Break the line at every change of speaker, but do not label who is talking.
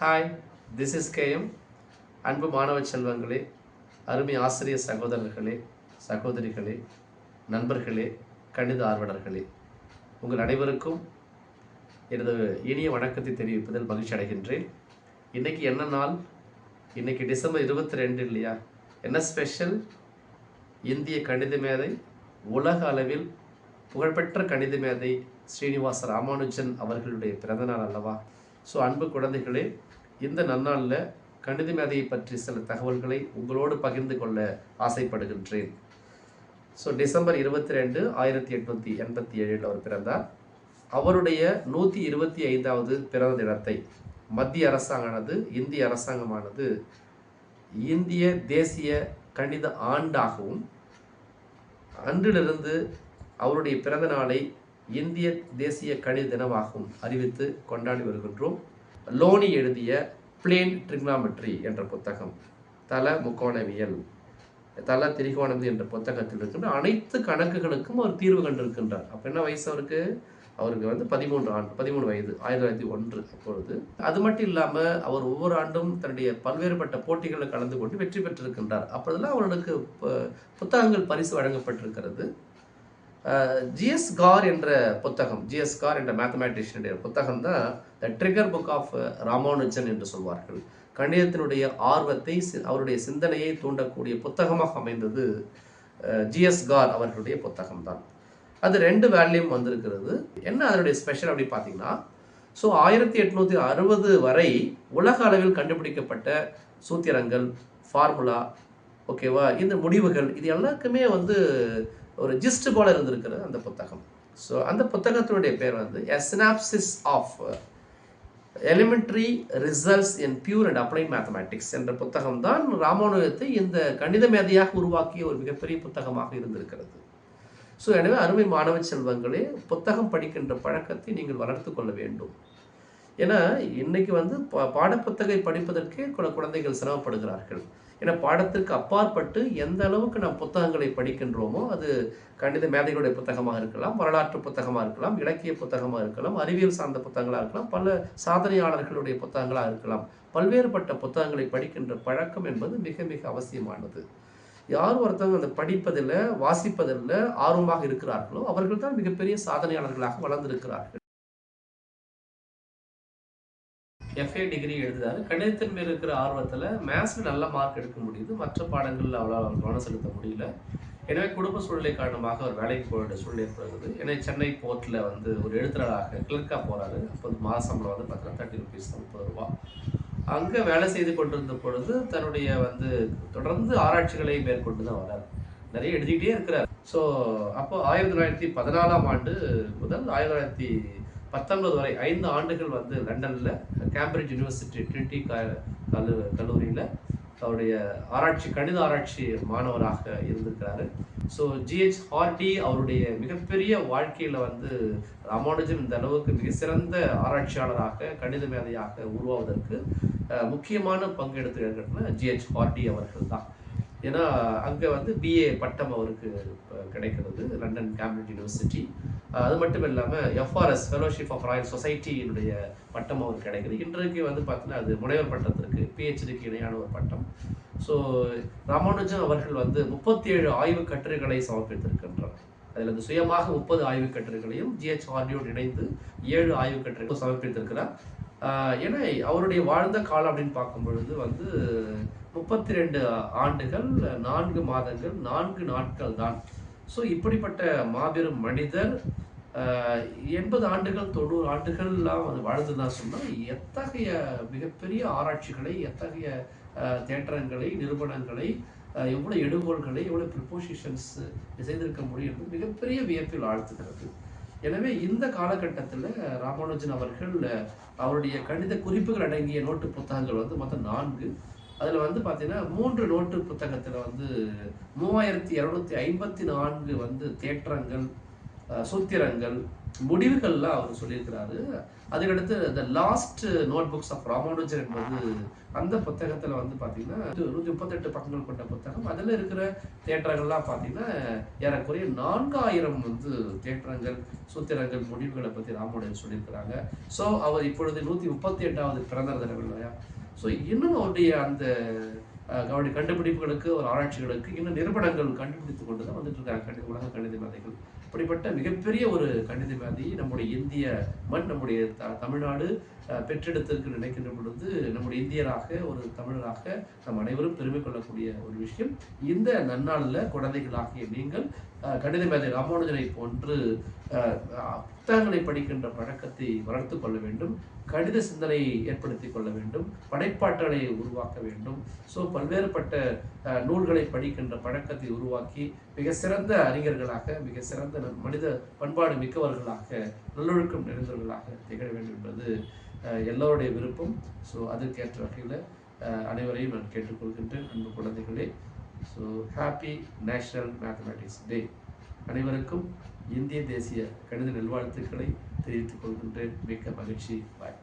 Hi, this is KM. அன்பு மாணவ செல்வங்களே, அருமை ஆசிரியர் சகோதரர்களே, சகோதரிகளே, நண்பர்களே, கணித ஆர்வலர்களே, உங்கள் அனைவருக்கும் எனது இனிய வணக்கத்தை தெரிவிப்பதில் மகிழ்ச்சி அடைகின்றேன். இன்றைக்கி என்ன நாள்? இன்றைக்கி டிசம்பர் 22 இல்லையா? என்ன ஸ்பெஷல்? இந்திய கணித மேதை, உலக அளவில் புகழ்பெற்ற கணித மேதை ஸ்ரீனிவாச ராமானுஜன் அவர்களுடைய பிறந்தநாள் அல்லவா? ஸோ அன்பு குழந்தைகளே, இந்த நன்னாளில் கணித மேதையை பற்றி சில தகவல்களை உங்களோடு பகிர்ந்து கொள்ள ஆசைப்படுகின்றேன். ஸோ டிசம்பர் 22, 1887 அவர் பிறந்தார். அவருடைய 125வது பிறந்த தினத்தை மத்திய அரசாங்கமானது, இந்திய அரசாங்கமானது இந்திய தேசிய கணித ஆண்டாகவும், அன்றிலிருந்து அவருடைய பிறந்த நாளை இந்திய தேசிய கணித தினமாகவும் அறிவித்து கொண்டாடி வருகின்றோம். லோனி எழுதிய பிளேன் ட்ரிக்னாமெட்ரி என்ற புத்தகம், தல முக்கோணவியல், தல திரிகோணம் என்ற புத்தகத்தில் இருக்கின்ற அனைத்து கணக்குகளுக்கும் அவர் தீர்வு கண்டிருக்கின்றார். அப்போ என்ன வயசு அவருக்கு? அவருக்கு 13 வயது, 1901 அப்பொழுது. அது மட்டும் இல்லாமல் அவர் ஒவ்வொரு ஆண்டும் தன்னுடைய பல்வேறுபட்ட போட்டிகளில் கலந்து கொண்டு வெற்றி பெற்றிருக்கின்றார். அப்பொழுதெல்லாம் அவர்களுக்கு புத்தகங்கள் பரிசு வழங்கப்பட்டிருக்கிறது. ஜிஎஸ் கார் என்ற புத்தகம், ஜிஎஸ் கார் என்ற மேத்தமேட்டிஷியனுடைய புத்தகம் தான் the trigger book of Ramanujan என்று சொல்வார்கள். கணிதத்தினுடைய ஆர்வத்தை, அவருடைய சிந்தனையை தூண்டக்கூடிய புத்தகமாக அமைந்தது ஜிஎஸ் கார் அவர்களுடைய புத்தகம் தான். அது 2 வேல்யூம் வந்திருக்கிறது. என்ன அதனுடைய ஸ்பெஷல் அப்படி பார்த்தீங்கன்னா, ஸோ 1860 வரை உலக அளவில் கண்டுபிடிக்கப்பட்ட சூத்திரங்கள், ஃபார்முலா, ஓகேவா, இந்த முடிவுகள், இது எல்லாருக்குமே ஒரு ஜிஸ்ட் போல இருந்திருக்கிறது அந்த புத்தகம். ஸோ அந்த புத்தகத்தினுடைய பேர் A Synopsis of Elementary Results in Pure and Applied Mathematics என்ற புத்தகம் தான் ராமானுஜத்தை இந்த கணித மேதையாக உருவாக்கிய ஒரு மிகப்பெரிய புத்தகமாக இருந்திருக்கிறது. ஸோ எனவே அருமை மாணவ செல்வங்களே, புத்தகம் படிக்கின்ற பழக்கத்தை நீங்கள் வளர்த்து கொள்ள வேண்டும். ஏன்னா இன்னைக்கு பாடப்புத்தகை படிப்பதற்கே குழந்தைகள் சிரமப்படுகிறார்கள். ஏன்னா பாடத்திற்கு அப்பாற்பட்டு எந்த அளவுக்கு நாம் புத்தகங்களை படிக்கின்றோமோ, அது கணித மேதைகளுடைய புத்தகமாக இருக்கலாம், வரலாற்று புத்தகமாக இருக்கலாம், இலக்கிய புத்தகமாக இருக்கலாம், அறிவியல் சார்ந்த புத்தகங்களாக இருக்கலாம், பல சாதனையாளர்களுடைய புத்தகங்களாக இருக்கலாம். பல்வேறுபட்ட புத்தகங்களை படிக்கின்ற பழக்கம் என்பது மிக மிக அவசியமானது. யார் ஒருத்தவங்க அந்த படிப்பதில், வாசிப்பதில் ஆர்வமாக இருக்கிறார்களோ அவர்கள் தான் மிகப்பெரிய சாதனையாளர்களாக வளர்ந்திருக்கிறார்கள். எஃப்ஏ டிகிரி எழுதுறாரு. கணிதத்தின் மேல் இருக்கிற ஆர்வத்தில் மேத்ஸில் நல்ல மார்க் எடுக்க முடியுது, மற்ற பாடங்களில் அவ்வளோ கவனம் செலுத்த முடியல. எனவே குடும்ப சூழ்நிலை காரணமாக அவர் வேலைக்கு போக வேண்டிய சூழ்நிலை ஏற்படுகிறது. எனவே சென்னை போர்ட்டில் ஒரு எழுத்தராக கிளர்க்காக போகிறாரு. அப்போது மாத சம்பளம் பார்த்தீங்கன்னா 30 ரூபீஸ், 30 ரூபா. அங்கே வேலை செய்து கொண்டிருந்த பொழுது தன்னுடைய தொடர்ந்து ஆராய்ச்சிகளை மேற்கொண்டு தான் வரார். நிறைய எழுதிக்கிட்டே இருக்கிறார். ஸோ அப்போ 1914ஆம் ஆண்டு முதல் 1919 வரை 5 ஆண்டுகள் லண்டனில் கேம்பிரிட்ஜ் யூனிவர்சிட்டி ட்ரினிட்டி கல்லூரியில் அவருடைய கணித ஆராய்ச்சி மாணவராக இருந்திருக்கிறாரு. ஸோ ஜிஹெச் ஹார்டி அவருடைய மிகப்பெரிய வாழ்க்கையில் ராமானுஜன் இந்த அளவுக்கு மிக சிறந்த ஆராய்ச்சியாளராக, கணித மேதையாக உருவாவதற்கு முக்கியமான பங்கு எடுத்துக்கிட்டன ஜிஹெச் ஹார்டி அவர்கள் தான். ஏன்னா அங்கே பிஏ பட்டம் அவருக்கு கிடைக்கிறது, லண்டன் கேம்பிரிட்ஜ் யூனிவர்சிட்டி. அது மட்டும் இல்லாமல் எஃப்ஆர்எஸ் ஃபெலோஷிப் ஆஃப் ராயல் சொசைட்டியினுடைய பட்டம் அவருக்கு கிடைக்குது. இன்றைக்கு பார்த்தீங்கன்னா அது முனைவர் பட்டத்திற்கு, பிஹெச்டிக்கு இணையான ஒரு பட்டம். ஸோ ராமானுஜன் அவர்கள் 37 ஆய்வு கட்டுரைகளை சமர்ப்பித்திருக்கின்றார். அதில் சுயமாக 30 ஆய்வு கட்டுரைகளையும் ஜிஹெச் ஹார்டியோடு இணைந்து 7 ஆய்வு கட்டுரைகளும் சமர்ப்பித்திருக்கிறார். ஏன்னா அவருடைய வாழ்ந்த காலம் அப்படின்னு பார்க்கும் பொழுது 32 ஆண்டுகள் 4 மாதங்கள் 4 நாட்கள் தான். ஸோ இப்படிப்பட்ட மாபெரும் மனிதர் 80 ஆண்டுகள் 90 ஆண்டுகள்லாம் வாழ்ந்து தான் சொன்னால் எத்தகைய மிகப்பெரிய ஆராய்ச்சிகளை, எத்தகைய தேற்றங்களை, நிரூபணங்களை, எவ்வளோ எடுகோள்களை, எவ்வளோ ப்ரிப்போசிஷன்ஸ் செய்திருக்க முடியும் என்பது மிகப்பெரிய வியப்பில் ஆழ்த்துகிறது. எனவே இந்த காலகட்டத்தில் ராமானுஜன் அவர்கள் அவருடைய கணித குறிப்புகள் அடங்கிய நோட்டு புத்தகங்கள் மொத்தம் 4. அதில் பார்த்தீங்கன்னா 3 நோட்டு புத்தகத்தில் 3254 தேற்றங்கள், சூத்திரங்கள், முடிவுகள்லாம் அவர் சொல்லியிருக்கிறாரு. அதுக்கடுத்து the lost notebooks of Ramanujar என்பது அந்த புத்தகத்தில் வந்து பார்த்தீங்கன்னா 138 பக்கங்கள் கொண்ட புத்தகம். அதில் இருக்கிற தேற்றங்கள்லாம் பார்த்தீங்கன்னா ஏறக்குறைய 4000 வந்து தேற்றங்கள், சூத்திரங்கள், முடிவுகளை பற்றி ராமானுஜர் சொல்லியிருக்கிறாங்க. ஸோ அவர் இப்பொழுது 138வது பிறந்த தினம் இல்லையா? ஸோ இன்னும் அவருடைய அந்த அவருடைய கண்டுபிடிப்புகளுக்கு ஒரு ஆராய்ச்சிகளுக்கு இன்னும் நிறுவனங்கள் கண்டுபிடித்து கொண்டு தான் வந்துட்டு இருக்காங்க உலக கணித மேதைகள். அப்படிப்பட்ட மிகப்பெரிய ஒரு கணித மேதையை நம்முடைய இந்திய மண், நம்முடைய தமிழ்நாடு பெற்றெடுத்திருக்கு நினைக்கின்ற பொழுது நம்முடைய இந்தியராக, ஒரு தமிழராக நம் அனைவரும் பெருமை கொள்ளக்கூடிய ஒரு விஷயம். இந்த நன்னாளில் குழந்தைகளாகிய நீங்கள் கணித மேதை ராமானுஜனை போன்று புத்தகங்களை படிக்கின்ற பழக்கத்தை வளர்த்து கொள்ள வேண்டும், கணித சிந்தனையை ஏற்படுத்தி கொள்ள வேண்டும், படைப்பாற்றலை உருவாக்க வேண்டும். ஸோ பல்வேறுபட்ட நூல்களை படிக்கின்ற பழக்கத்தை உருவாக்கி மிக சிறந்த அறிஞர்களாக, மிக சிறந்த மனித பண்பாடு மிக்கவர்களாக, நல்லொழுக்கம் நிறைந்தவர்களாக திகழ வேண்டும் என்பது எல்லோருடைய விருப்பம். ஸோ அதற்கேற்ற வகையில் அனைவரையும் நான் கேட்டுக்கொள்கின்றேன். அன்பு குழந்தைகளே, ஸோ ஹாப்பி நேஷனல் மேத்தமேட்டிக்ஸ் டே. அனைவருக்கும் இந்திய தேசிய கணித நல்வாழ்த்துக்களை தெரிவித்துக் கொள்கின்றேன். மிக்க மகிழ்ச்சி. பாய்.